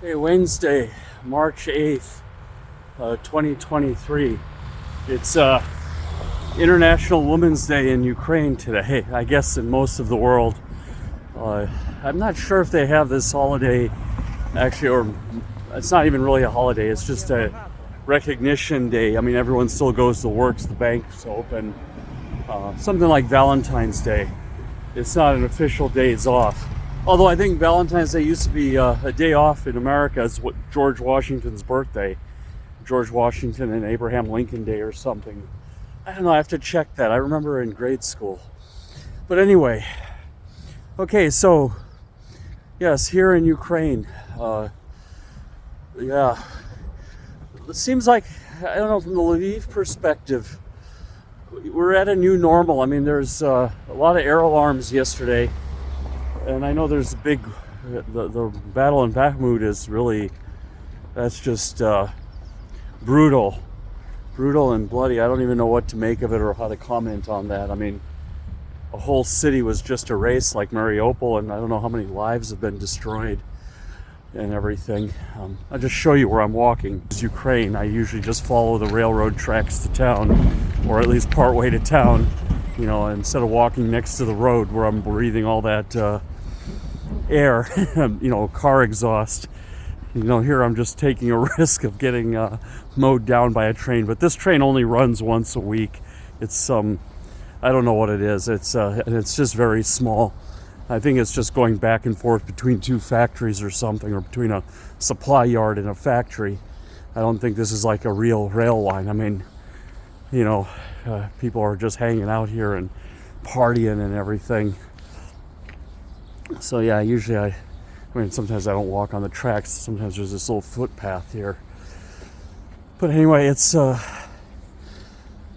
Okay, Wednesday, March 8th, 2023. It's International Women's Day in Ukraine today, I guess in most of the world. I'm not sure if they have this holiday, actually, or it's not even really a holiday, it's just a recognition day. I mean, everyone still goes to work, the bank's open. Something like Valentine's Day. It's not an official days off. Although I think Valentine's Day used to be a day off in America. It's what George Washington's birthday. George Washington and Abraham Lincoln Day or something. I don't know, I have to check that. I remember in grade school. But anyway, okay, so yes, here in Ukraine, it seems like, I don't know, from the Lviv perspective, we're at a new normal. I mean, there's a lot of air alarms yesterday. And I know there's a big, the battle in Bakhmut is really, that's just brutal and bloody. I don't even know what to make of it or how to comment on that. I mean, a whole city was just erased like Mariupol, and I don't know how many lives have been destroyed and everything. I'll just show you where I'm walking. It's Ukraine. I usually just follow the railroad tracks to town, or at least part way to town, you know, instead of walking next to the road where I'm breathing all that air, you know, car exhaust. You know, here I'm just taking a risk of getting mowed down by a train, but this train only runs once a week. It's I don't know what it is. It's just very small. I think it's just going back and forth between two factories or something, or between a supply yard and a factory. I don't think this is like a real rail line. I mean, you know, people are just hanging out here and partying and everything. So yeah, usually I mean, sometimes I don't walk on the tracks. Sometimes there's this little footpath here. But anyway, it's, yeah,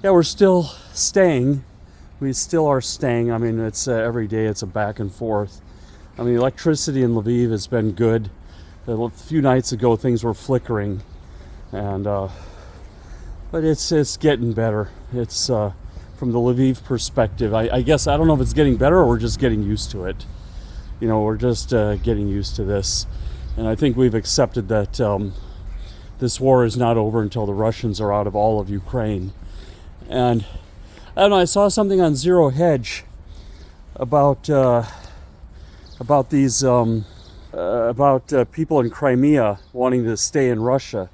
we're still staying. We still are staying. I mean, it's every day it's a back and forth. I mean, electricity in Lviv has been good. A few nights ago, things were flickering. And, but it's getting better. It's, from the Lviv perspective, I guess, I don't know if it's getting better or we're just getting used to it. You know, we're just getting used to this. And I think we've accepted that this war is not over until the Russians are out of all of Ukraine. And I don't know, I saw something on Zero Hedge about these people in Crimea wanting to stay in Russia.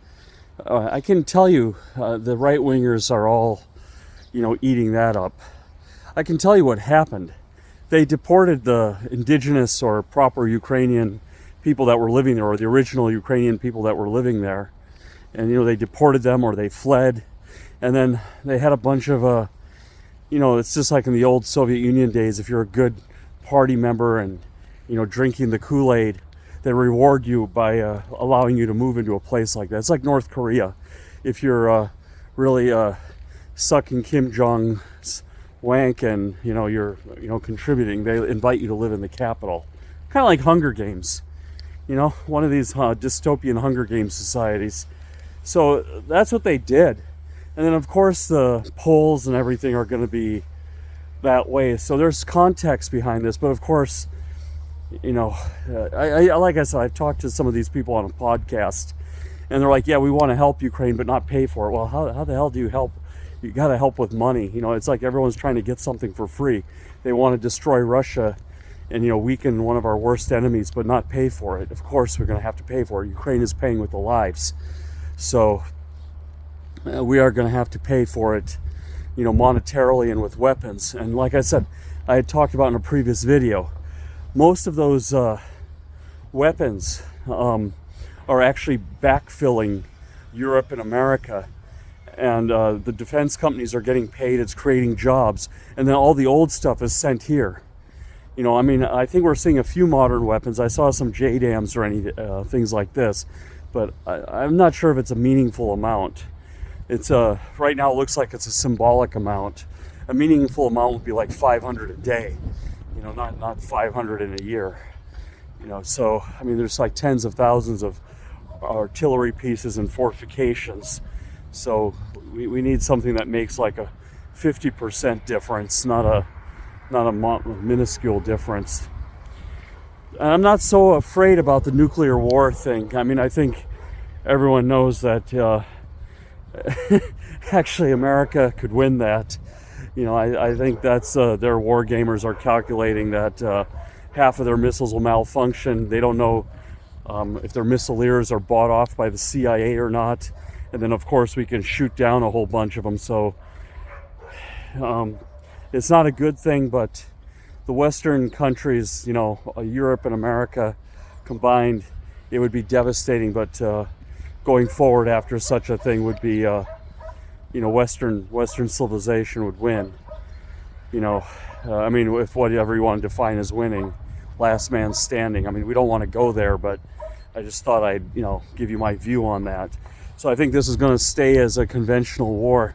I can tell you the right-wingers are all, you know, eating that up. I can tell you what happened. They deported the indigenous or proper Ukrainian people that were living there, or the original Ukrainian people that were living there. And, you know, they deported them or they fled. And then they had a bunch of, you know, it's just like in the old Soviet Union days. If you're a good party member and, you know, drinking the Kool-Aid, they reward you by allowing you to move into a place like that. It's like North Korea. If you're really sucking Kim Jong's wank and, you know, you're, you know, contributing, they invite you to live in the capital. Kind of like Hunger Games, you know, one of these dystopian Hunger Games societies. So that's what they did. And then of course the polls and everything are going to be that way. So there's context behind this, but of course, you know, I like I said, I've talked to some of these people on a podcast and they're like, yeah, we want to help Ukraine but not pay for it. Well, how the hell do you help? You got to help with money. You know, it's like everyone's trying to get something for free. They want to destroy Russia and, you know, weaken one of our worst enemies, but not pay for it. Of course, we're going to have to pay for it. Ukraine is paying with the lives. So we are going to have to pay for it, you know, monetarily and with weapons. And like I said, I had talked about in a previous video, most of those weapons are actually backfilling Europe and America. And the defense companies are getting paid, it's creating jobs, and then all the old stuff is sent here. You know, I mean, I think we're seeing a few modern weapons. I saw some JDAMs or any things like this, but I'm not sure if it's a meaningful amount. It's right now it looks like it's a symbolic amount. A meaningful amount would be like 500 a day, you know, not 500 in a year. You know, so, I mean, there's like tens of thousands of artillery pieces and fortifications. So we need something that makes like a 50% difference, not a minuscule difference. I'm not so afraid about the nuclear war thing. I mean, I think everyone knows that actually America could win that. You know, I think that's their war gamers are calculating that half of their missiles will malfunction. They don't know if their missileers are bought off by the CIA or not. And then, of course, we can shoot down a whole bunch of them. So it's not a good thing, but the Western countries, you know, Europe and America combined, it would be devastating. But going forward after such a thing would be, you know, Western civilization would win. You know, I mean, if whatever you want to define as winning, last man standing. I mean, we don't want to go there, but I just thought I'd, you know, give you my view on that. So I think this is going to stay as a conventional war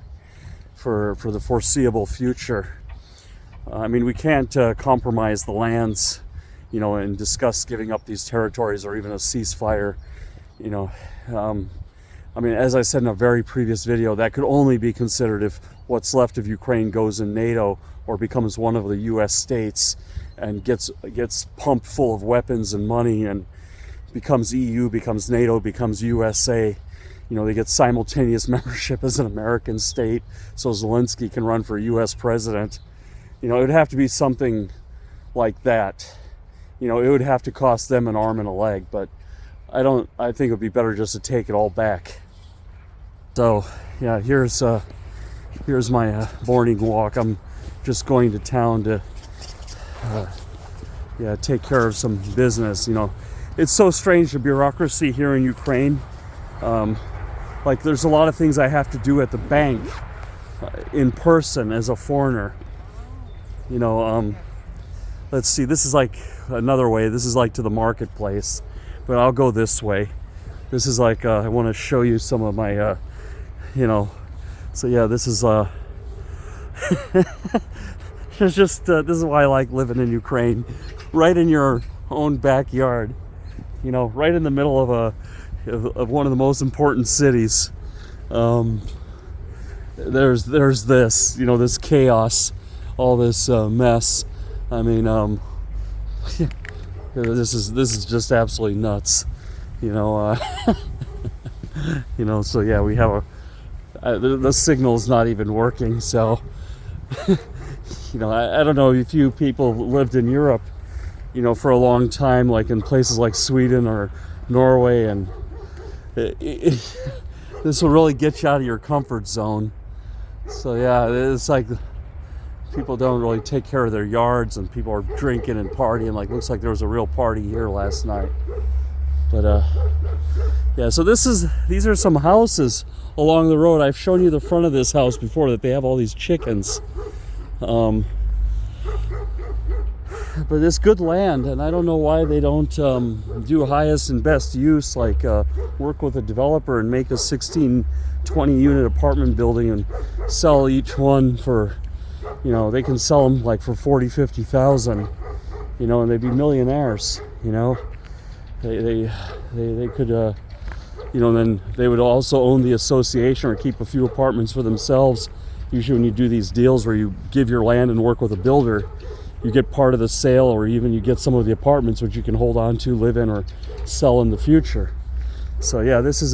for the foreseeable future. I mean, we can't compromise the lands, you know, and discuss giving up these territories or even a ceasefire, you know. I mean, as I said in a very previous video, that could only be considered if what's left of Ukraine goes in NATO or becomes one of the US states and gets pumped full of weapons and money and becomes EU, becomes NATO, becomes USA. You know, they get simultaneous membership as an American state, so Zelensky can run for US president. You know, it would have to be something like that. You know, it would have to cost them an arm and a leg, but I think it would be better just to take it all back. So, yeah, here's my morning walk. I'm just going to town to take care of some business. You know, it's so strange, the bureaucracy here in Ukraine. Like, there's a lot of things I have to do at the bank in person as a foreigner. You know, let's see, this is like another way. This is like to the marketplace, but I'll go this way. This is like, I want to show you some of my, you know, so yeah, this is, it's just, this is why I like living in Ukraine, right in your own backyard, you know, right in the middle of one of the most important cities. There's this, you know, this chaos, all this mess. I mean, this is just absolutely nuts, you know. You know, so yeah, we have the signal's not even working. So, you know, I don't know if you people lived in Europe, you know, for a long time, like in places like Sweden or Norway, and this will really get you out of your comfort zone. So yeah, it's like people don't really take care of their yards, and people are drinking and partying. Like, looks like there was a real party here last night. But yeah, so these are some houses along the road. I've shown you the front of this house before, that they have all these chickens. But it's good land, and I don't know why they don't do highest and best use, like work with a developer and make a 16, 20 unit apartment building and sell each one for, you know, they can sell them like for 40, 50,000, you know, and they'd be millionaires, you know. They could, you know, then they would also own the association or keep a few apartments for themselves. Usually when you do these deals where you give your land and work with a builder, you get part of the sale, or even you get some of the apartments which you can hold on to, live in, or sell in the future. So yeah, this is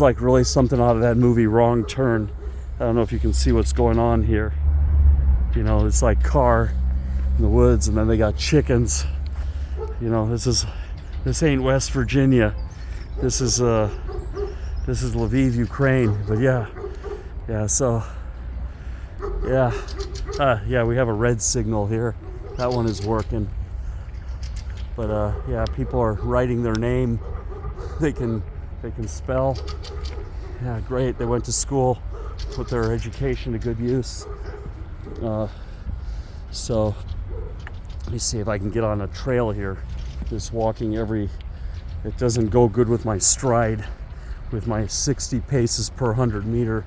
like really something out of that movie Wrong Turn. I don't know if you can see what's going on here. You know, it's like car in the woods, and then they got chickens. You know, this ain't West Virginia. This is Lviv, Ukraine. But yeah, so yeah, yeah, we have a red signal here. That one is working. But yeah, people are writing their name. They can spell. Yeah, great. They went to school, put their education to good use. So let me see if I can get on a trail here. Just walking it doesn't go good with my stride, with my 60 paces per 100 meter.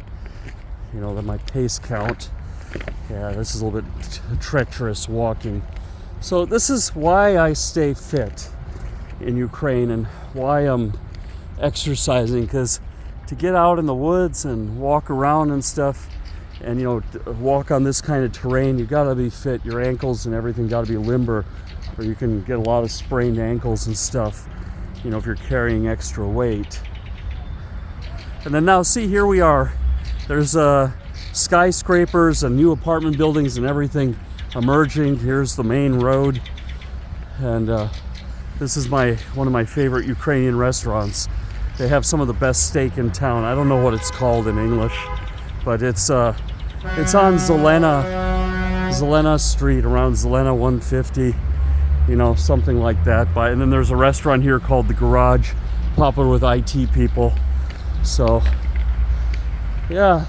You know, that my pace count. Yeah, this is a little bit treacherous walking. So this is why I stay fit in Ukraine, and why I'm exercising, because to get out in the woods and walk around and stuff, and, you know, walk on this kind of terrain, you gotta be fit. Your ankles and everything gotta be limber. or you can get a lot of sprained ankles and stuff, you know, if you're carrying extra weight. And then now see, here we are. There's skyscrapers and new apartment buildings and everything emerging. Here's the main road, and this is one of my favorite Ukrainian restaurants. They have some of the best steak in town. I don't know what it's called in English, but it's on Zelena Street, around Zelena 150, you know, something like that. And then there's a restaurant here called The Garage, popular with IT people. So yeah,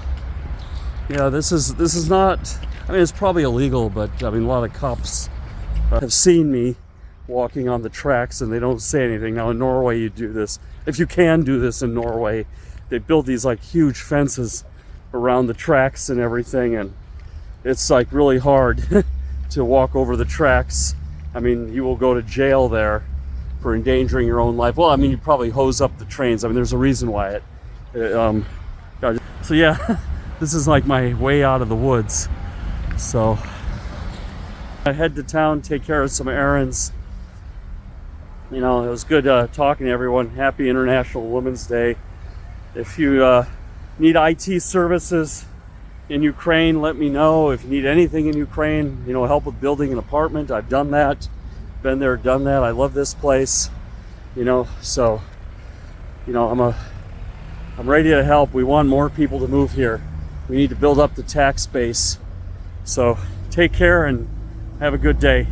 this is not, I mean, it's probably illegal, but I mean, a lot of cops have seen me walking on the tracks and they don't say anything. Now in Norway you do this, if you can do this in Norway, they build these like huge fences around the tracks and everything, and it's like really hard to walk over the tracks. I mean, you will go to jail there for endangering your own life. Well, I mean, you probably hose up the trains. I mean, there's a reason why so yeah, this is like my way out of the woods. So I head to town, take care of some errands. You know, it was good talking to everyone. Happy International Women's Day. If you need IT services in Ukraine, let me know. If you need anything in Ukraine, you know, help with building an apartment, I've done that. Been there, done that. I love this place, you know, so, you know, I'm ready to help. We want more people to move here. We need to build up the tax base. So take care and have a good day.